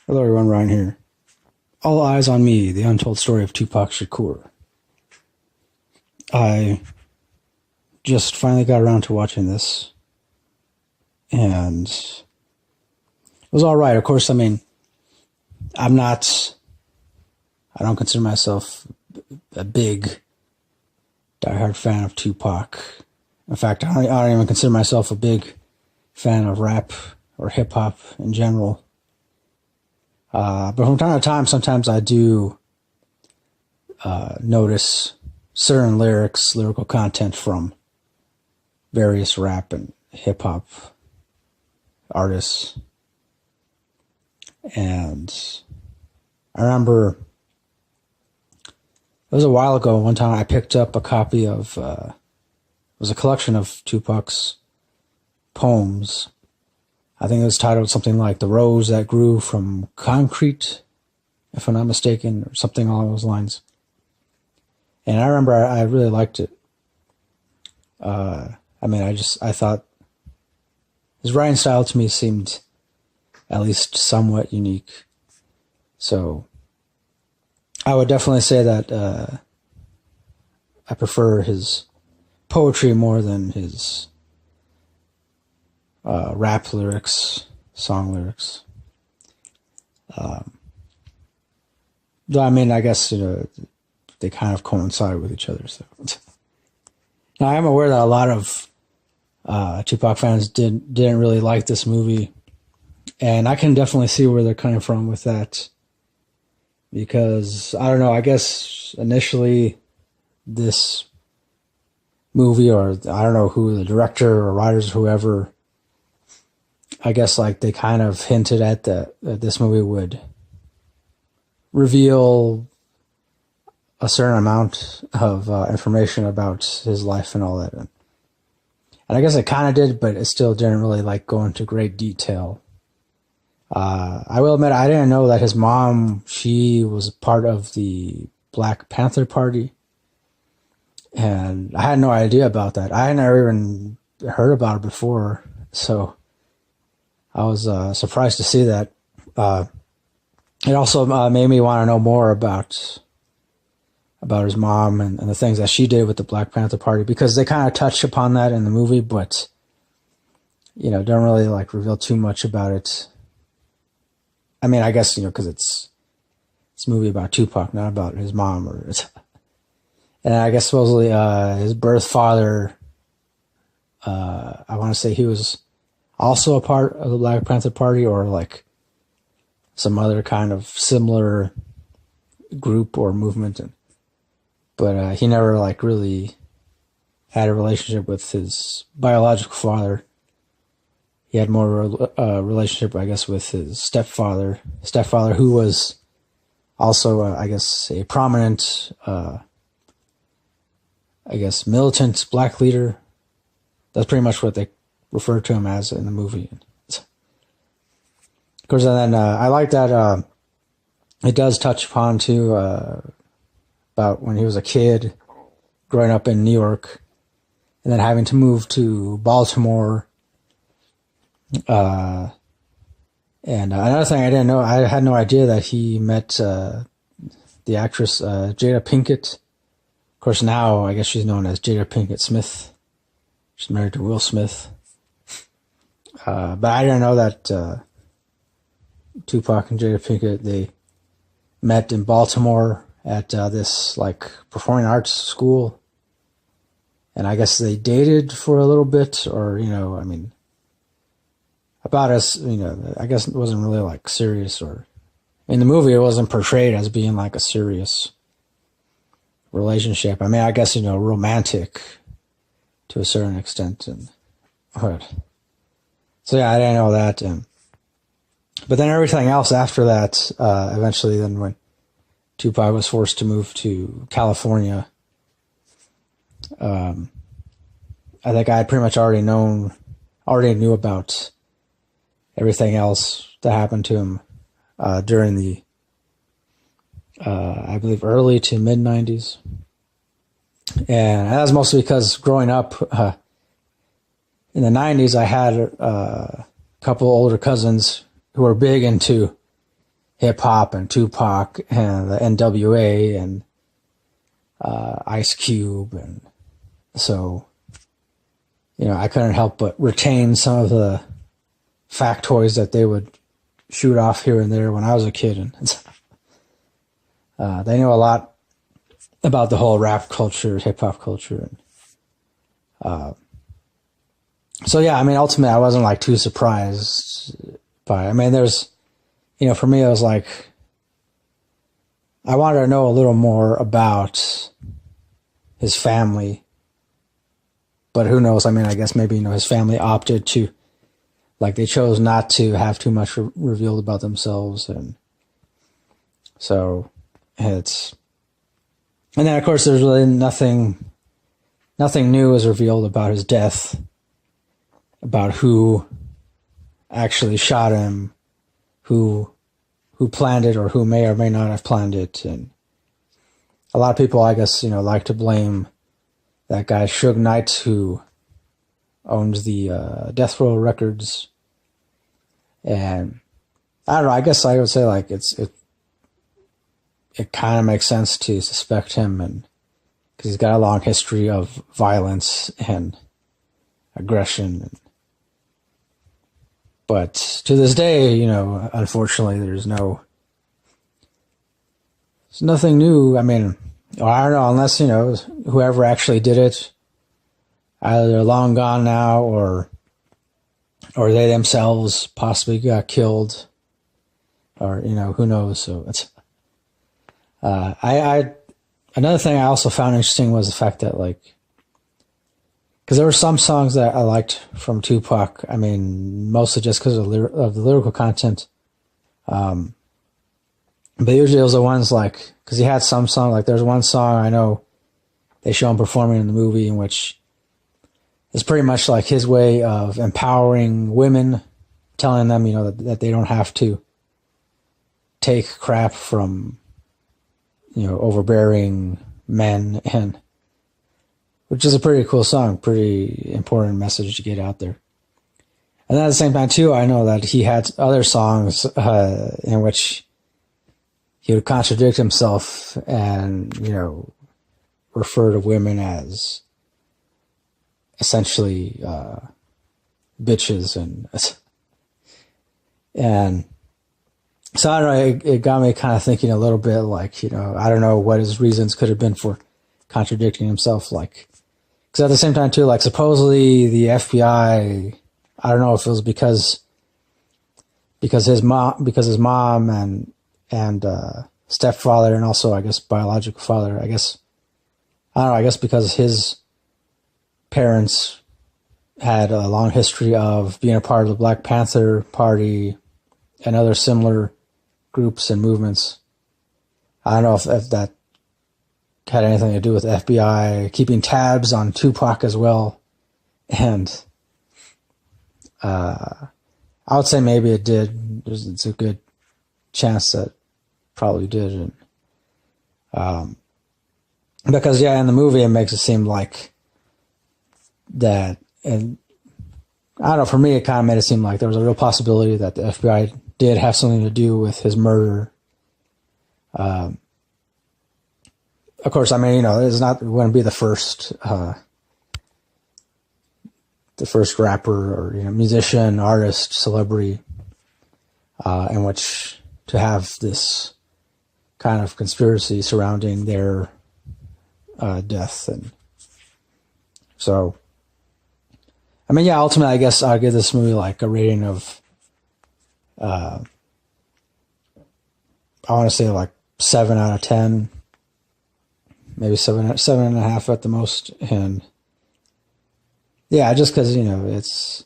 Hello everyone, Ryan here. All Eyez on Me, the untold story of Tupac Shakur. I just finally got around to watching this, and it was alright. Of course, I mean, I don't consider myself a big diehard fan of Tupac. In fact, I don't even consider myself a big fan of rap or hip-hop in general. But from time to time, sometimes I do notice certain lyrical content from various rap and hip-hop artists. And I remember it was a while ago, one time I picked up a copy of, it was a collection of Tupac's poems. I think it was titled something like The Rose That Grew from Concrete, if I'm not mistaken, or something along those lines. And I remember I really liked it. I thought his writing style to me seemed at least somewhat unique. So I would definitely say that I prefer his poetry more than his rap lyrics, song lyrics. Though I mean, I guess, they kind of coincide with each other. So now I am aware that a lot of Tupac fans didn't really like this movie, and I can definitely see where they're coming from with that. Because I don't know, I guess initially this movie, or I don't know who the director or writers, whoever, I guess like they kind of hinted at that this movie would reveal a certain amount of information about his life and all that. And I guess it kind of did, but it still didn't really like go into great detail. I will admit, I didn't know that his mom, she was part of the Black Panther Party. And I had no idea about that. I had never even heard about it before. So I was surprised to see that. It also made me want to know more about his mom and the things that she did with the Black Panther Party, because they kind of touch upon that in the movie, but don't really like reveal too much about it. I mean, I guess because it's a movie about Tupac, not about his mom, and I guess supposedly his birth father. I want to say he was also a part of the Black Panther Party, or like some other kind of similar group or movement, but he never like really had a relationship with his biological father. He had more relationship, I guess, with his stepfather, who was also, I guess, a prominent, militant black leader. That's pretty much what they refer to him as in the movie. Of course, and then I like that it does touch upon, too, about when he was a kid, growing up in New York, and then having to move to Baltimore. And another thing I didn't know, I had no idea that he met the actress Jada Pinkett. Of course, now I guess she's known as Jada Pinkett Smith. She's married to Will Smith. But I didn't know that Tupac and Jada Pinkett, they met in Baltimore at this like performing arts school. And I guess they dated for a little bit, or, about us, I guess it wasn't really like serious, or in the movie it wasn't portrayed as being like a serious relationship. I mean, I guess, romantic to a certain extent. So yeah, I didn't know that. But then everything else after that, eventually then when Tupac was forced to move to California, I think I had pretty much already knew about everything else that happened to him during the, I believe, early to mid-90s. And that was mostly because growing up in the 90s, I had a couple older cousins who were big into hip hop and Tupac and the NWA and Ice Cube, and so I couldn't help but retain some of the factoids that they would shoot off here and there when I was a kid, and they knew a lot about the whole rap culture, hip hop culture, and so yeah, I mean, ultimately, I wasn't like too surprised by it. I mean, there's, for me, it was like I wanted to know a little more about his family, but who knows? I mean, I guess maybe his family opted to, like, they chose not to have too much revealed about themselves, and so and then of course there's really nothing new is revealed about his death, about who actually shot him, who planned it, or who may or may not have planned it. And a lot of people, I guess, like to blame that guy Suge Knight, who owns the Death Row Records. And I don't know, I guess I would say like it kind of makes sense to suspect him, and because he's got a long history of violence and aggression. But to this day, unfortunately, there's nothing new. I mean, I don't know, unless, whoever actually did it, either they're long gone now, or they themselves possibly got killed, or, who knows. So it's, another thing I also found interesting was the fact that, like, because there were some songs that I liked from Tupac. I mean, mostly just because of the lyrical content. But usually it was the ones like, because he had some song, like there's one song I know they show him performing in the movie, in which is pretty much like his way of empowering women, telling them, that they don't have to take crap from, overbearing men, and which is a pretty cool song, pretty important message to get out there. And then at the same time, too, I know that he had other songs in which he would contradict himself and, refer to women as essentially bitches. And so I don't know, it got me kind of thinking a little bit like, I don't know what his reasons could have been for contradicting himself, like, because at the same time, too, like, supposedly the FBI, I don't know if it was because his mom and stepfather, and also, I guess, biological father, I guess because his parents had a long history of being a part of the Black Panther Party and other similar groups and movements. I don't know if that had anything to do with the FBI keeping tabs on Tupac as well. And I would say maybe it did. It's a good chance that probably did. And because, yeah, in the movie it makes it seem like that, and I don't know, for me it kind of made it seem like there was a real possibility that the FBI did have something to do with his murder. Of course, I mean, it's not going to be the first rapper or musician, artist, celebrity, in which to have this kind of conspiracy surrounding their death. And so, I mean, yeah, ultimately, I guess I'll give this movie like a rating of, I want to say like 7 out of 10. Maybe 7.5 at the most. And yeah, just because, it's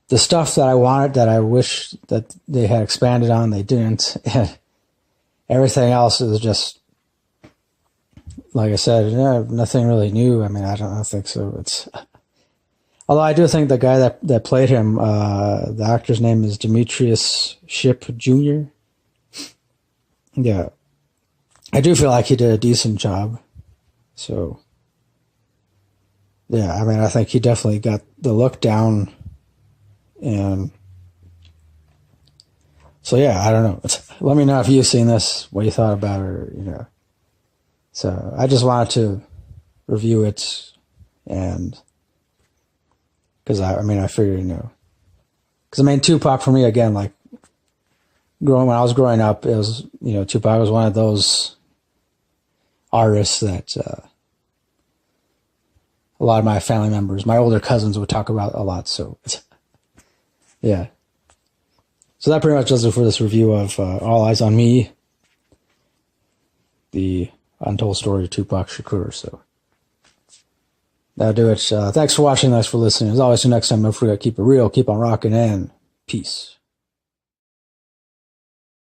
the stuff that I wanted, that I wish that they had expanded on, they didn't. And everything else is just, like I said, nothing really new. I mean, I don't think so. Although I do think the guy that played him, the actor's name is Demetrius Shipp Jr. Yeah. I do feel like he did a decent job. So, yeah, I mean, I think he definitely got the look down. And so, yeah, I don't know. let me know if you've seen this, what you thought about it, or, you know. So I just wanted to review it, and because I figured, you know, because I mean, Tupac for me, again, like when I was growing up, it was, you know, Tupac was one of those artists that a lot of my family members, my older cousins, would talk about a lot. So yeah. So that pretty much does it for this review of All Eyez on Me, the untold story of Tupac Shakur. So that'll do it. Thanks for watching. Thanks for listening. As always, till next time, don't forget, keep it real, keep on rocking, and peace.